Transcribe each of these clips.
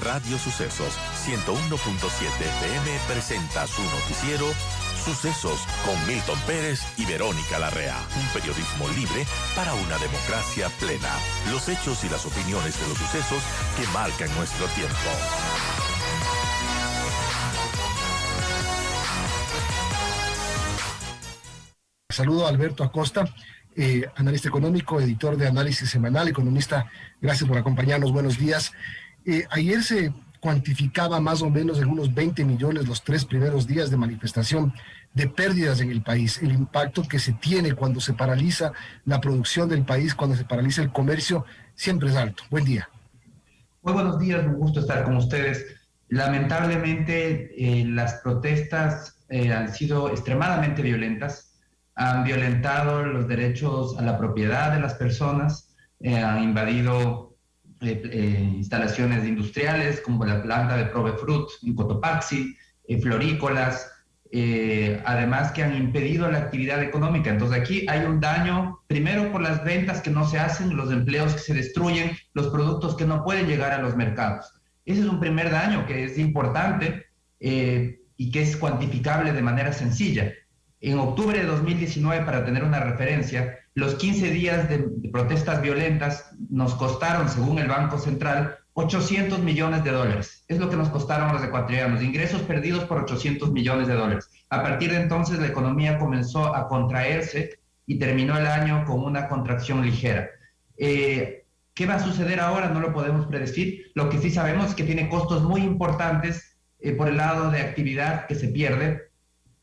Radio Sucesos 101.7 FM presenta su noticiero Sucesos con Milton Pérez y Verónica Larrea. Un periodismo libre para una democracia plena. Los hechos y las opiniones de los sucesos que marcan nuestro tiempo. Saludo a Alberto Acosta, analista económico, editor de Análisis Semanal, economista. Gracias por acompañarnos. Buenos días. Ayer se cuantificaba más o menos en unos 20 millones los 3 primeros días de manifestación de pérdidas en el país. El impacto que se tiene cuando se paraliza la producción del país, cuando se paraliza el comercio, siempre es alto. Buen día. Muy buenos días, un gusto estar con ustedes. Lamentablemente, las protestas han sido extremadamente violentas, han violentado los derechos a la propiedad de las personas, han invadido instalaciones industriales como la planta de Provefruit en Cotopaxi, florícolas, además que han impedido la actividad económica. Entonces aquí hay un daño, primero por las ventas que no se hacen, los empleos que se destruyen, los productos que no pueden llegar a los mercados. Ese es un primer daño que es importante y que es cuantificable de manera sencilla. En octubre de 2019, para tener una referencia, los 15 días de protestas violentas nos costaron, según el Banco Central, 800 millones de dólares. Es lo que nos costaron a los ecuatorianos, ingresos perdidos por 800 millones de dólares. A partir de entonces, la economía comenzó a contraerse y terminó el año con una contracción ligera. ¿Qué va a suceder ahora? No lo podemos predecir. Lo que sí sabemos es que tiene costos muy importantes por el lado de actividad que se pierde,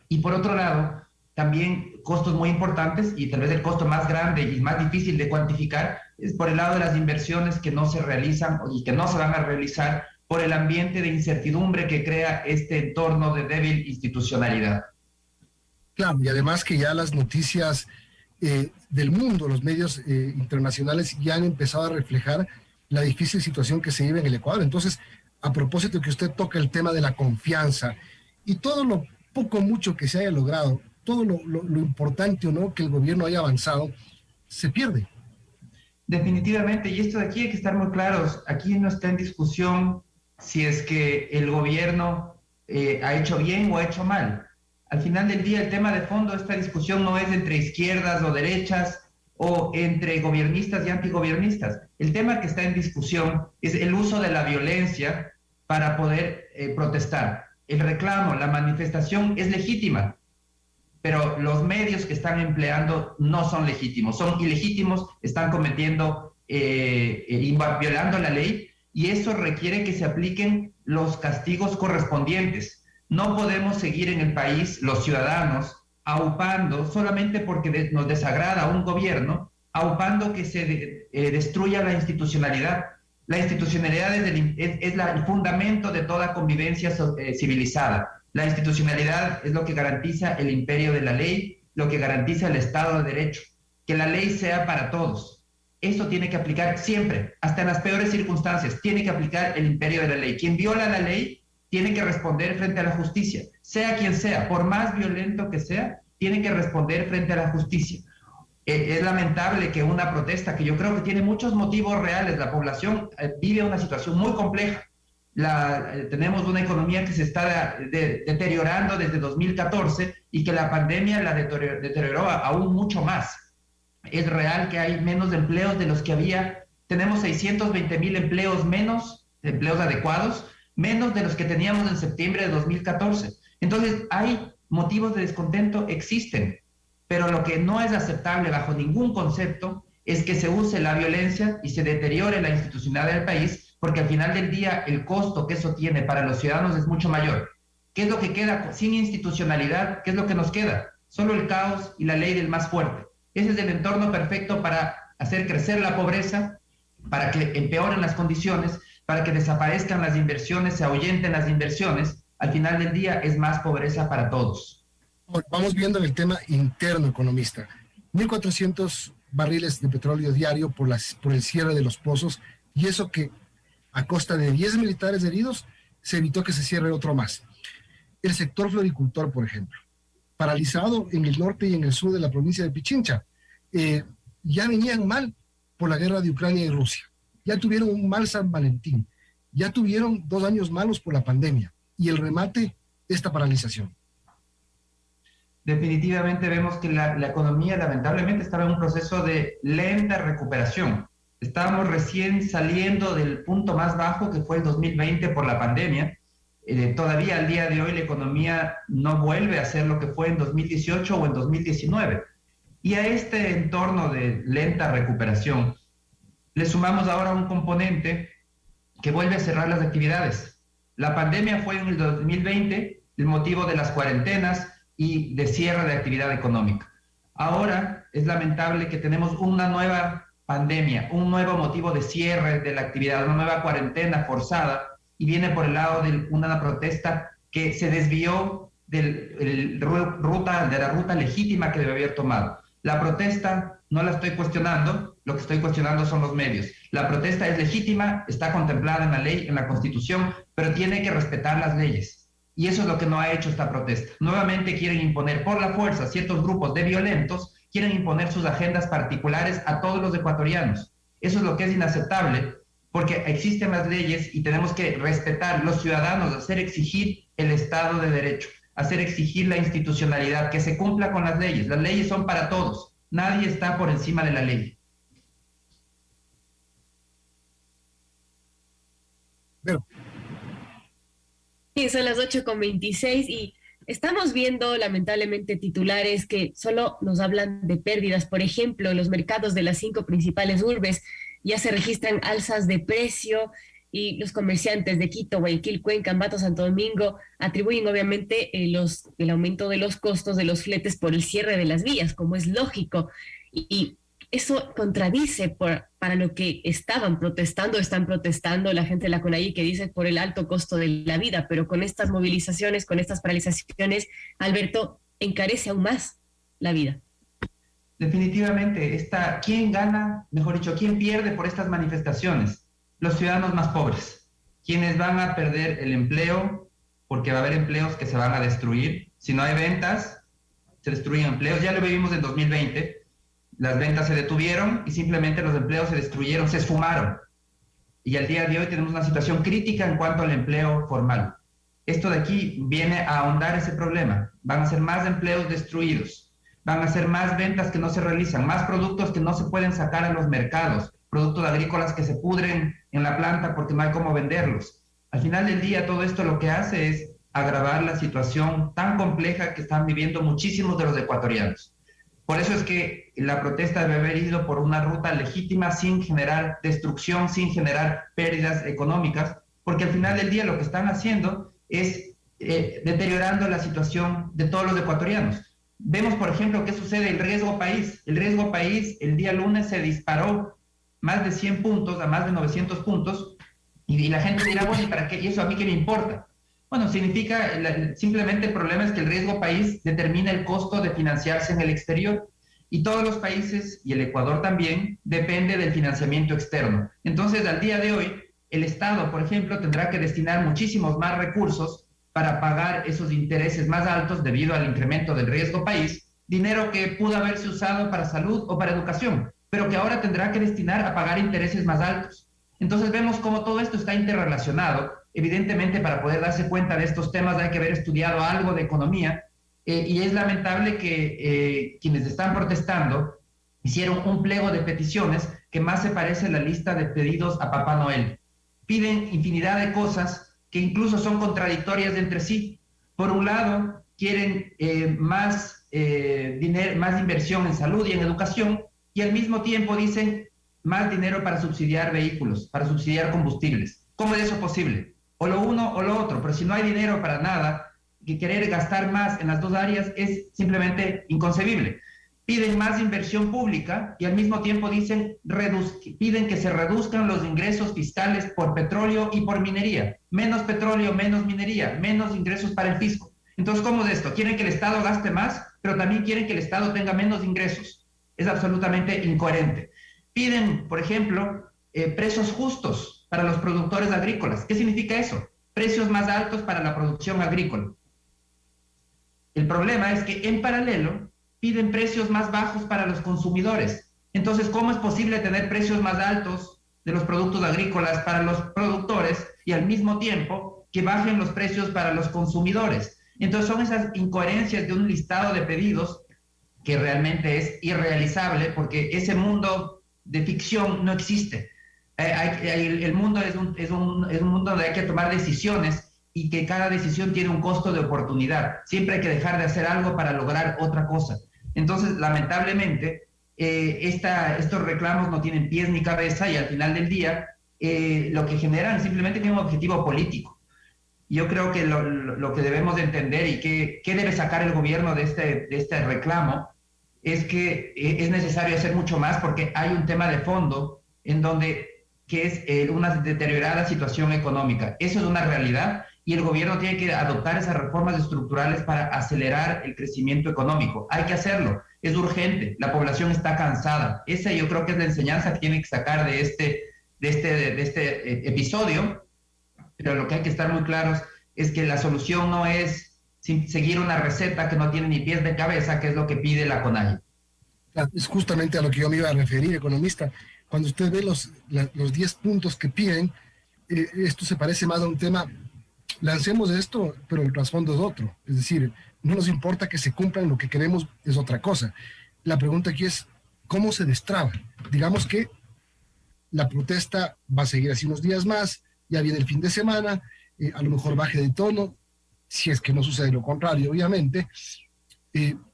y por otro lado, también costos muy importantes, y tal vez el costo más grande y más difícil de cuantificar es por el lado de las inversiones que no se realizan y que no se van a realizar por el ambiente de incertidumbre que crea este entorno de débil institucionalidad. Claro, y además que ya las noticias del mundo, los medios internacionales ya han empezado a reflejar la difícil situación que se vive en el Ecuador. Entonces, a propósito que usted toca el tema de la confianza y todo lo poco mucho que se haya logrado, todo lo importante o no que el gobierno haya avanzado, se pierde. Definitivamente, y esto de aquí hay que estar muy claros. Aquí no está en discusión si es que el gobierno ha hecho bien o ha hecho mal. Al final del día, el tema de fondo de esta discusión no es entre izquierdas o derechas o entre gobiernistas y antigobiernistas. El tema que está en discusión es el uso de la violencia para poder protestar. El reclamo, la manifestación es legítima, pero los medios que están empleando no son legítimos, son ilegítimos, están cometiendo, violando la ley, y eso requiere que se apliquen los castigos correspondientes. No podemos seguir en el país, los ciudadanos, aupando, solamente porque nos desagrada un gobierno, aupando que se destruya la institucionalidad. La institucionalidad es el fundamento de toda convivencia civilizada. La institucionalidad es lo que garantiza el imperio de la ley, lo que garantiza el Estado de Derecho, que la ley sea para todos. Eso tiene que aplicar siempre, hasta en las peores circunstancias, tiene que aplicar el imperio de la ley. Quien viola la ley tiene que responder frente a la justicia, sea quien sea, por más violento que sea, tiene que responder frente a la justicia. Es lamentable que una protesta, que yo creo que tiene muchos motivos reales, la población vive una situación muy compleja. Tenemos una economía que se está deteriorando desde 2014 y que la pandemia la deterioró aún mucho más. Es real que hay menos empleos de los que había. Tenemos 620,000 empleos menos, empleos adecuados, menos de los que teníamos en septiembre de 2014. Entonces, hay motivos de descontento, existen, pero lo que no es aceptable bajo ningún concepto es que se use la violencia y se deteriore la institucionalidad del país, porque al final del día el costo que eso tiene para los ciudadanos es mucho mayor. ¿Qué es lo que queda sin institucionalidad? ¿Qué es lo que nos queda? Solo el caos y la ley del más fuerte. Ese es el entorno perfecto para hacer crecer la pobreza, para que empeoren las condiciones, para que desaparezcan las inversiones, se ahuyenten las inversiones. Al final del día es más pobreza para todos. Vamos viendo el tema interno, economista. 1.400 barriles de petróleo diario por el cierre de los pozos, y eso que a costa de 10 militares heridos se evitó que se cierre otro más. El sector floricultor, por ejemplo, paralizado en el norte y en el sur de la provincia de Pichincha, ya venían mal por la guerra de Ucrania y Rusia. Ya tuvieron un mal San Valentín. ya tuvieron 2 años malos por la pandemia y el remate, esta paralización. Definitivamente vemos que la economía lamentablemente estaba en un proceso de lenta recuperación. Estábamos recién saliendo del punto más bajo que fue el 2020 por la pandemia. Todavía al día de hoy la economía no vuelve a ser lo que fue en 2018 o en 2019. Y a este entorno de lenta recuperación le sumamos ahora un componente que vuelve a cerrar las actividades. La pandemia fue en el 2020 el motivo de las cuarentenas y de cierre de actividad económica. Ahora es lamentable que tenemos una nueva pandemia, un nuevo motivo de cierre de la actividad, una nueva cuarentena forzada, y viene por el lado de una protesta que se desvió de la ruta legítima que debe haber tomado. La protesta no la estoy cuestionando, lo que estoy cuestionando son los medios. La protesta es legítima, está contemplada en la ley, en la Constitución, pero tiene que respetar las leyes. Y eso es lo que no ha hecho esta protesta. Nuevamente quieren imponer por la fuerza ciertos grupos de violentos, quieren imponer sus agendas particulares a todos los ecuatorianos. Eso es lo que es inaceptable, porque existen las leyes y tenemos que respetar los ciudadanos, hacer exigir el Estado de Derecho, hacer exigir la institucionalidad, que se cumpla con las leyes. Las leyes son para todos, nadie está por encima de la ley. Pero Sí, son las 8:26 y estamos viendo lamentablemente titulares que solo nos hablan de pérdidas. Por ejemplo, en los mercados de las 5 principales urbes ya se registran alzas de precio y los comerciantes de Quito, Guayaquil, Cuenca, Ambato, Santo Domingo atribuyen obviamente el aumento de los costos de los fletes por el cierre de las vías, como es lógico. Y eso contradice para lo que están protestando la gente de la CONAIE, que dice por el alto costo de la vida, pero con estas movilizaciones, con estas paralizaciones, Alberto, encarece aún más la vida. Definitivamente, ¿quién gana, mejor dicho, quién pierde por estas manifestaciones? Los ciudadanos más pobres, quienes van a perder el empleo, porque va a haber empleos que se van a destruir. Si no hay ventas, se destruyen empleos. Ya lo vivimos en 2020. Las ventas se detuvieron y simplemente los empleos se destruyeron, se esfumaron. Y al día de hoy tenemos una situación crítica en cuanto al empleo formal. Esto de aquí viene a ahondar ese problema. Van a ser más empleos destruidos, van a ser más ventas que no se realizan, más productos que no se pueden sacar a los mercados, productos agrícolas que se pudren en la planta porque no hay cómo venderlos. Al final del día, todo esto lo que hace es agravar la situación tan compleja que están viviendo muchísimos de los ecuatorianos. Por eso es que la protesta debe haber ido por una ruta legítima, sin generar destrucción, sin generar pérdidas económicas, porque al final del día lo que están haciendo es deteriorando la situación de todos los ecuatorianos. Vemos, por ejemplo, qué sucede el riesgo país. El riesgo país el día lunes se disparó más de 100 puntos a más de 900 puntos, y la gente dirá, bueno, ¿y para qué? ¿Y eso a mí qué me importa? Bueno, significa, simplemente el problema es que el riesgo país determina el costo de financiarse en el exterior, y todos los países, y el Ecuador también, depende del financiamiento externo. Entonces, al día de hoy, el Estado, por ejemplo, tendrá que destinar muchísimos más recursos para pagar esos intereses más altos debido al incremento del riesgo país, dinero que pudo haberse usado para salud o para educación, pero que ahora tendrá que destinar a pagar intereses más altos. Entonces vemos cómo todo esto está interrelacionado. Evidentemente, para poder darse cuenta de estos temas hay que haber estudiado algo de economía, y es lamentable que quienes están protestando hicieron un pliego de peticiones que más se parece a la lista de pedidos a Papá Noel. Piden infinidad de cosas que incluso son contradictorias entre sí. Por un lado, quieren más dinero, más inversión en salud y en educación, y al mismo tiempo dicen más dinero para subsidiar vehículos, para subsidiar combustibles. ¿Cómo es eso posible? O lo uno o lo otro, pero si no hay dinero para nada, que querer gastar más en las dos áreas es simplemente inconcebible. Piden más inversión pública y al mismo tiempo piden que se reduzcan los ingresos fiscales por petróleo y por minería. Menos petróleo, menos minería, menos ingresos para el fisco. Entonces, ¿cómo es esto? Quieren que el Estado gaste más, pero también quieren que el Estado tenga menos ingresos. Es absolutamente incoherente. Piden, por ejemplo, precios justos para los productores agrícolas. ¿Qué significa eso? Precios más altos para la producción agrícola. El problema es que en paralelo piden precios más bajos para los consumidores. Entonces, ¿cómo es posible tener precios más altos de los productos agrícolas para los productores y al mismo tiempo que bajen los precios para los consumidores. Entonces son esas incoherencias de un listado de pedidos que realmente es irrealizable, porque ese mundo de ficción no existe. El mundo es un mundo donde hay que tomar decisiones y que cada decisión tiene un costo de oportunidad. Siempre hay que dejar de hacer algo para lograr otra cosa. Entonces, lamentablemente, estos reclamos no tienen pies ni cabeza y al final del día lo que generan simplemente tiene un objetivo político. Yo creo que lo que debemos de entender y qué debe sacar el gobierno de este reclamo es que es necesario hacer mucho más, porque hay un tema de fondo que es una deteriorada situación económica. Eso es una realidad y el gobierno tiene que adoptar esas reformas estructurales para acelerar el crecimiento económico. Hay que hacerlo, es urgente, la población está cansada. Esa yo creo que es la enseñanza que tiene que sacar de este episodio. Pero lo que hay que estar muy claros es que la solución no es seguir una receta que no tiene ni pies de cabeza, que es lo que pide la CONAIE. Es justamente a lo que yo me iba a referir, economista. Cuando usted ve los 10 puntos que piden, esto se parece más a un tema, lancemos esto, pero el trasfondo es otro. Es decir, no nos importa que se cumplan, lo que queremos es otra cosa. La pregunta aquí es, ¿cómo se destraba? Digamos que la protesta va a seguir así unos días más, ya viene el fin de semana, a lo mejor baje de tono, si es que no sucede lo contrario, obviamente,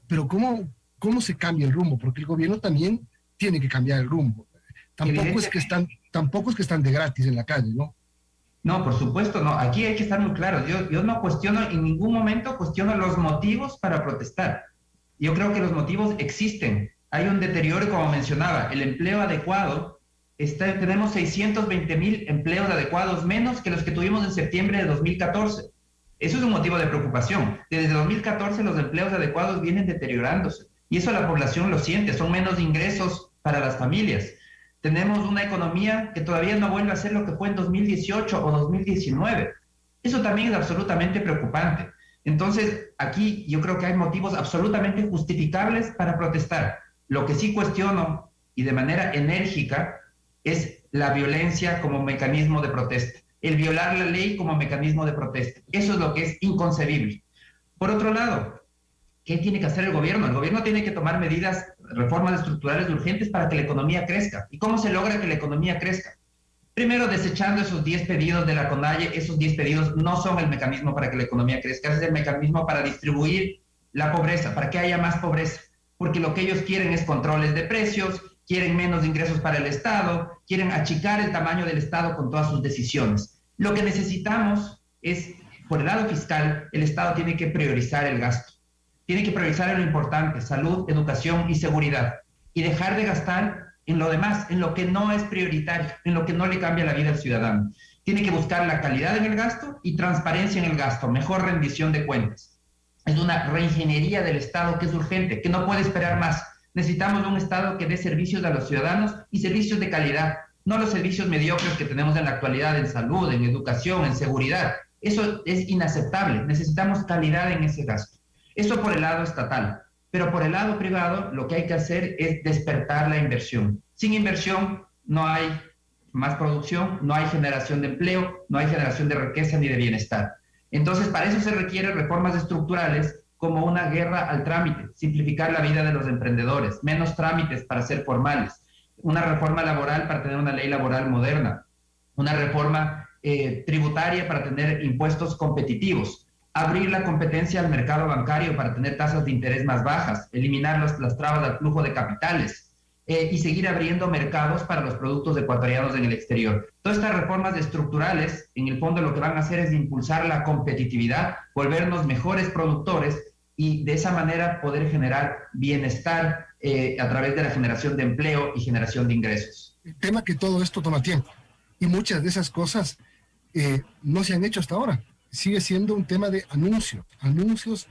pero ¿cómo se cambia el rumbo? Porque el gobierno también tiene que cambiar el rumbo. Tampoco es que están de gratis en la calle, ¿no? No, por supuesto, no. Aquí hay que estar muy claros. Yo no cuestiono, en ningún momento cuestiono los motivos para protestar. Yo creo que los motivos existen. Hay un deterioro, como mencionaba, el empleo adecuado. Tenemos 620,000 empleos adecuados menos que los que tuvimos en septiembre de 2014. Eso es un motivo de preocupación. Desde 2014 los empleos adecuados vienen deteriorándose y eso la población lo siente, son menos ingresos para las familias. Tenemos una economía que todavía no vuelve a ser lo que fue en 2018 o 2019. Eso también es absolutamente preocupante. Entonces, aquí yo creo que hay motivos absolutamente justificables para protestar. Lo que sí cuestiono, y de manera enérgica, es la violencia como mecanismo de protesta, el violar la ley como mecanismo de protesta. Eso es lo que es inconcebible. Por otro lado, ¿qué tiene que hacer el gobierno? El gobierno tiene que tomar medidas, reformas estructurales urgentes para que la economía crezca. ¿Y cómo se logra que la economía crezca? Primero, desechando esos 10 pedidos de la CONAIE. Esos 10 pedidos no son el mecanismo para que la economía crezca, es el mecanismo para distribuir la pobreza, para que haya más pobreza. Porque lo que ellos quieren es controles de precios, quieren menos ingresos para el Estado, quieren achicar el tamaño del Estado con todas sus decisiones. Lo que necesitamos es, por el lado fiscal, el Estado tiene que priorizar el gasto. Tiene que priorizar en lo importante, salud, educación y seguridad, y dejar de gastar en lo demás, en lo que no es prioritario, en lo que no le cambia la vida al ciudadano. Tiene que buscar la calidad en el gasto y transparencia en el gasto, mejor rendición de cuentas. Es una reingeniería del Estado que es urgente, que no puede esperar más. Necesitamos un Estado que dé servicios a los ciudadanos y servicios de calidad, no los servicios mediocres que tenemos en la actualidad en salud, en educación, en seguridad. Eso es inaceptable. Necesitamos calidad en ese gasto. Eso por el lado estatal. Pero por el lado privado, lo que hay que hacer es despertar la inversión. Sin inversión no hay más producción, no hay generación de empleo, no hay generación de riqueza ni de bienestar. Entonces, para eso se requieren reformas estructurales como una guerra al trámite, simplificar la vida de los emprendedores, menos trámites para ser formales, una reforma laboral para tener una ley laboral moderna, una reforma tributaria para tener impuestos competitivos, abrir la competencia al mercado bancario para tener tasas de interés más bajas, eliminar las trabas al flujo de capitales y seguir abriendo mercados para los productos ecuatorianos en el exterior. Todas estas reformas estructurales, en el fondo lo que van a hacer es impulsar la competitividad, volvernos mejores productores y de esa manera poder generar bienestar a través de la generación de empleo y generación de ingresos. El tema que todo esto toma tiempo y muchas de esas cosas no se han hecho hasta ahora. Sigue siendo un tema de anuncios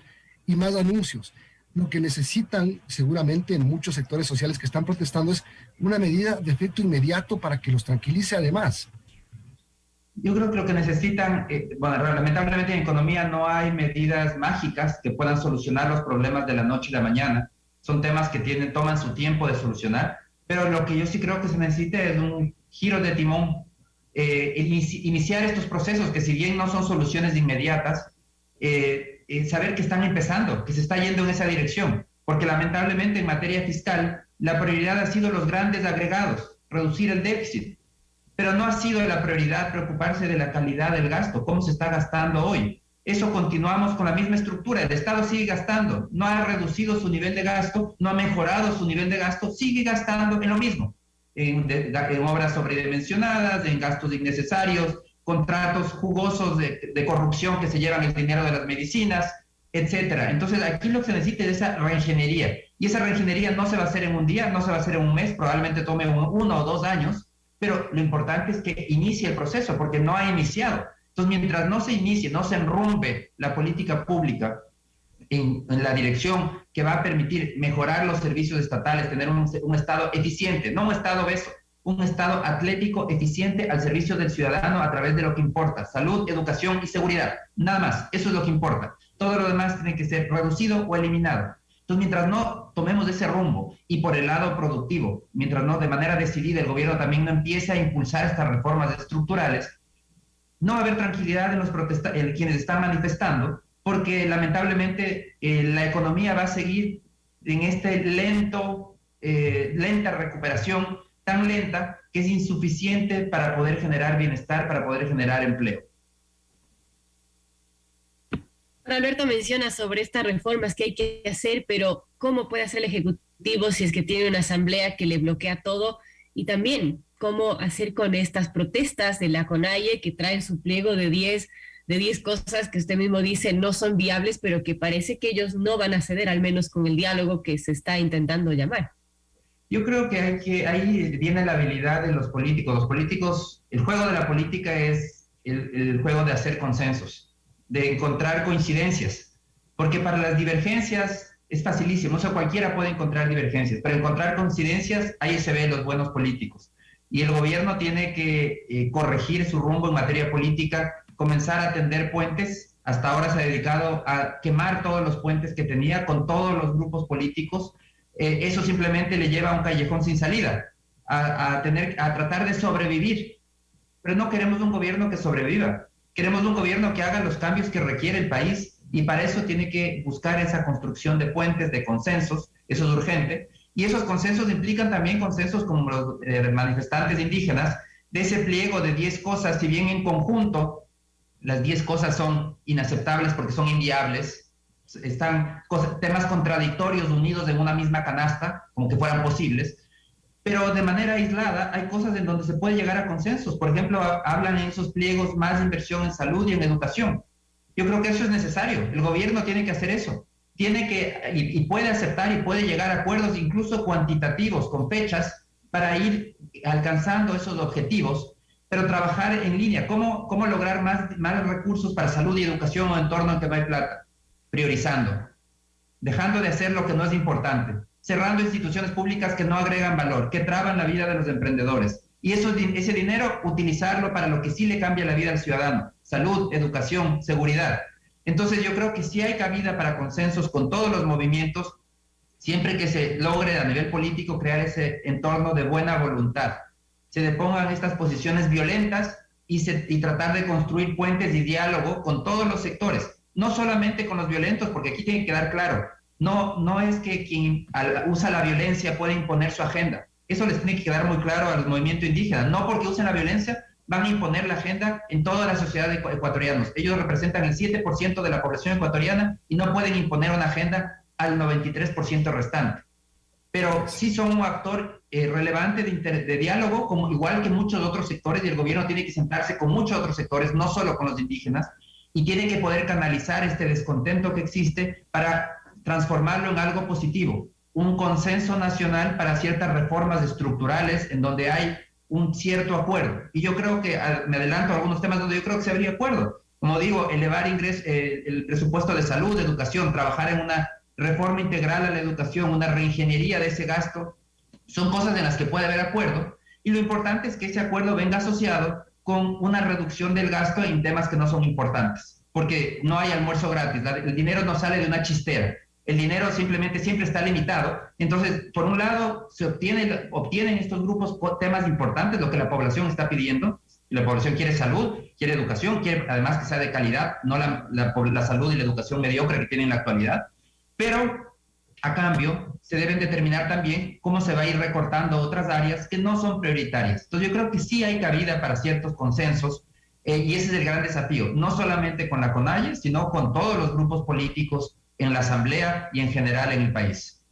y más anuncios. Lo que necesitan seguramente en muchos sectores sociales que están protestando es una medida de efecto inmediato para que los tranquilice además. Yo creo que lo que necesitan, bueno, lamentablemente en economía no hay medidas mágicas que puedan solucionar los problemas de la noche y la mañana. Son temas que toman su tiempo de solucionar, pero lo que yo sí creo que se necesita es un giro de timón, iniciar estos procesos que si bien no son soluciones inmediatas, saber que están empezando, que se está yendo en esa dirección, porque lamentablemente en materia fiscal la prioridad ha sido los grandes agregados, reducir el déficit, pero no ha sido la prioridad preocuparse de la calidad del gasto, cómo se está gastando hoy. Eso continuamos con la misma estructura, el Estado sigue gastando, no ha reducido su nivel de gasto, no ha mejorado su nivel de gasto, sigue gastando en lo mismo, en obras sobredimensionadas, en gastos innecesarios, contratos jugosos de corrupción que se llevan el dinero de las medicinas, etcétera. Entonces aquí lo que se necesita es esa reingeniería, y esa reingeniería no se va a hacer en un día, no se va a hacer en un mes, probablemente tome 1 o 2 años, pero lo importante es que inicie el proceso, porque no ha iniciado. Entonces, mientras no se inicie, no se enrumbe la política pública en la dirección que va a permitir mejorar los servicios estatales, tener un Estado eficiente, no un Estado obeso, un Estado atlético, eficiente al servicio del ciudadano a través de lo que importa, salud, educación y seguridad, nada más, eso es lo que importa. Todo lo demás tiene que ser reducido o eliminado. Entonces, mientras no tomemos ese rumbo y por el lado productivo, mientras no de manera decidida el gobierno también no empiece a impulsar estas reformas estructurales, no va a haber tranquilidad en quienes están manifestando, porque lamentablemente la economía va a seguir en este lenta recuperación, tan lenta que es insuficiente para poder generar bienestar, para poder generar empleo. Alberto menciona sobre estas reformas que hay que hacer, pero ¿cómo puede hacer el Ejecutivo si es que tiene una asamblea que le bloquea todo? Y también, ¿cómo hacer con estas protestas de la CONAIE que traen su pliego de 10 cosas que usted mismo dice no son viables, pero que parece que ellos no van a ceder, al menos con el diálogo que se está intentando llamar? Yo creo que ahí viene la habilidad de los políticos. Los políticos, el juego de la política es el juego de hacer consensos, de encontrar coincidencias, porque para las divergencias es facilísimo, o sea, cualquiera puede encontrar divergencias, pero encontrar coincidencias, ahí se ven los buenos políticos. Y el gobierno tiene que corregir su rumbo en materia política, comenzar a tender puentes. Hasta ahora se ha dedicado a quemar todos los puentes que tenía con todos los grupos políticos. Eso simplemente le lleva a un callejón sin salida, a tratar de sobrevivir. Pero no queremos un gobierno que sobreviva, queremos un gobierno que haga los cambios que requiere el país, y para eso tiene que buscar esa construcción de puentes, de consensos. Eso es urgente. Y esos consensos implican también consensos como los manifestantes indígenas, de ese pliego de 10 cosas, si bien en conjunto las 10 cosas son inaceptables porque son inviables, están temas contradictorios unidos en una misma canasta, como que fueran posibles, pero de manera aislada hay cosas en donde se puede llegar a consensos. Por ejemplo, hablan en esos pliegos más inversión en salud y en educación. Yo creo que eso es necesario, el gobierno tiene que hacer eso. Tiene que, y puede aceptar y puede llegar a acuerdos incluso cuantitativos, con fechas, para ir alcanzando esos objetivos, pero trabajar en línea. ¿Cómo lograr más recursos para salud y educación o entorno en que no hay plata? Priorizando, dejando de hacer lo que no es importante, cerrando instituciones públicas que no agregan valor, que traban la vida de los emprendedores. Y ese dinero, utilizarlo para lo que sí le cambia la vida al ciudadano: salud, educación, seguridad. Entonces yo creo que sí hay cabida para consensos con todos los movimientos, siempre que se logre a nivel político crear ese entorno de buena voluntad. Se depongan estas posiciones violentas y tratar de construir puentes y diálogo con todos los sectores, no solamente con los violentos, porque aquí tiene que quedar claro, no es que quien usa la violencia puede imponer su agenda. Eso les tiene que quedar muy claro a los movimientos indígenas. No porque usen la violencia van a imponer la agenda en toda la sociedad de ecuatorianos. Ellos representan el 7% de la población ecuatoriana y no pueden imponer una agenda al 93% restante. Pero sí son un actor relevante de diálogo, como igual que muchos otros sectores, y el gobierno tiene que sentarse con muchos otros sectores, no solo con los indígenas, y tiene que poder canalizar este descontento que existe para transformarlo en algo positivo. Un consenso nacional para ciertas reformas estructurales en donde hay un cierto acuerdo. Y yo creo que, me adelanto a algunos temas donde yo creo que se habría acuerdo. Como digo, elevar el presupuesto de salud, de educación, trabajar en una reforma integral a la educación, una reingeniería de ese gasto, son cosas en las que puede haber acuerdo. Y lo importante es que ese acuerdo venga asociado con una reducción del gasto en temas que no son importantes. Porque no hay almuerzo gratis, el dinero no sale de una chistera. el dinero simplemente siempre está limitado. Entonces, por un lado, se obtienen estos grupos temas importantes, lo que la población está pidiendo. La población quiere salud, quiere educación, quiere además que sea de calidad, no la salud y la educación mediocre que tienen en la actualidad. Pero, a cambio, se deben determinar también cómo se va a ir recortando otras áreas que no son prioritarias. Entonces, yo creo que sí hay cabida para ciertos consensos, y ese es el gran desafío, no solamente con la CONAIE, sino con todos los grupos políticos en la Asamblea y en general en el país.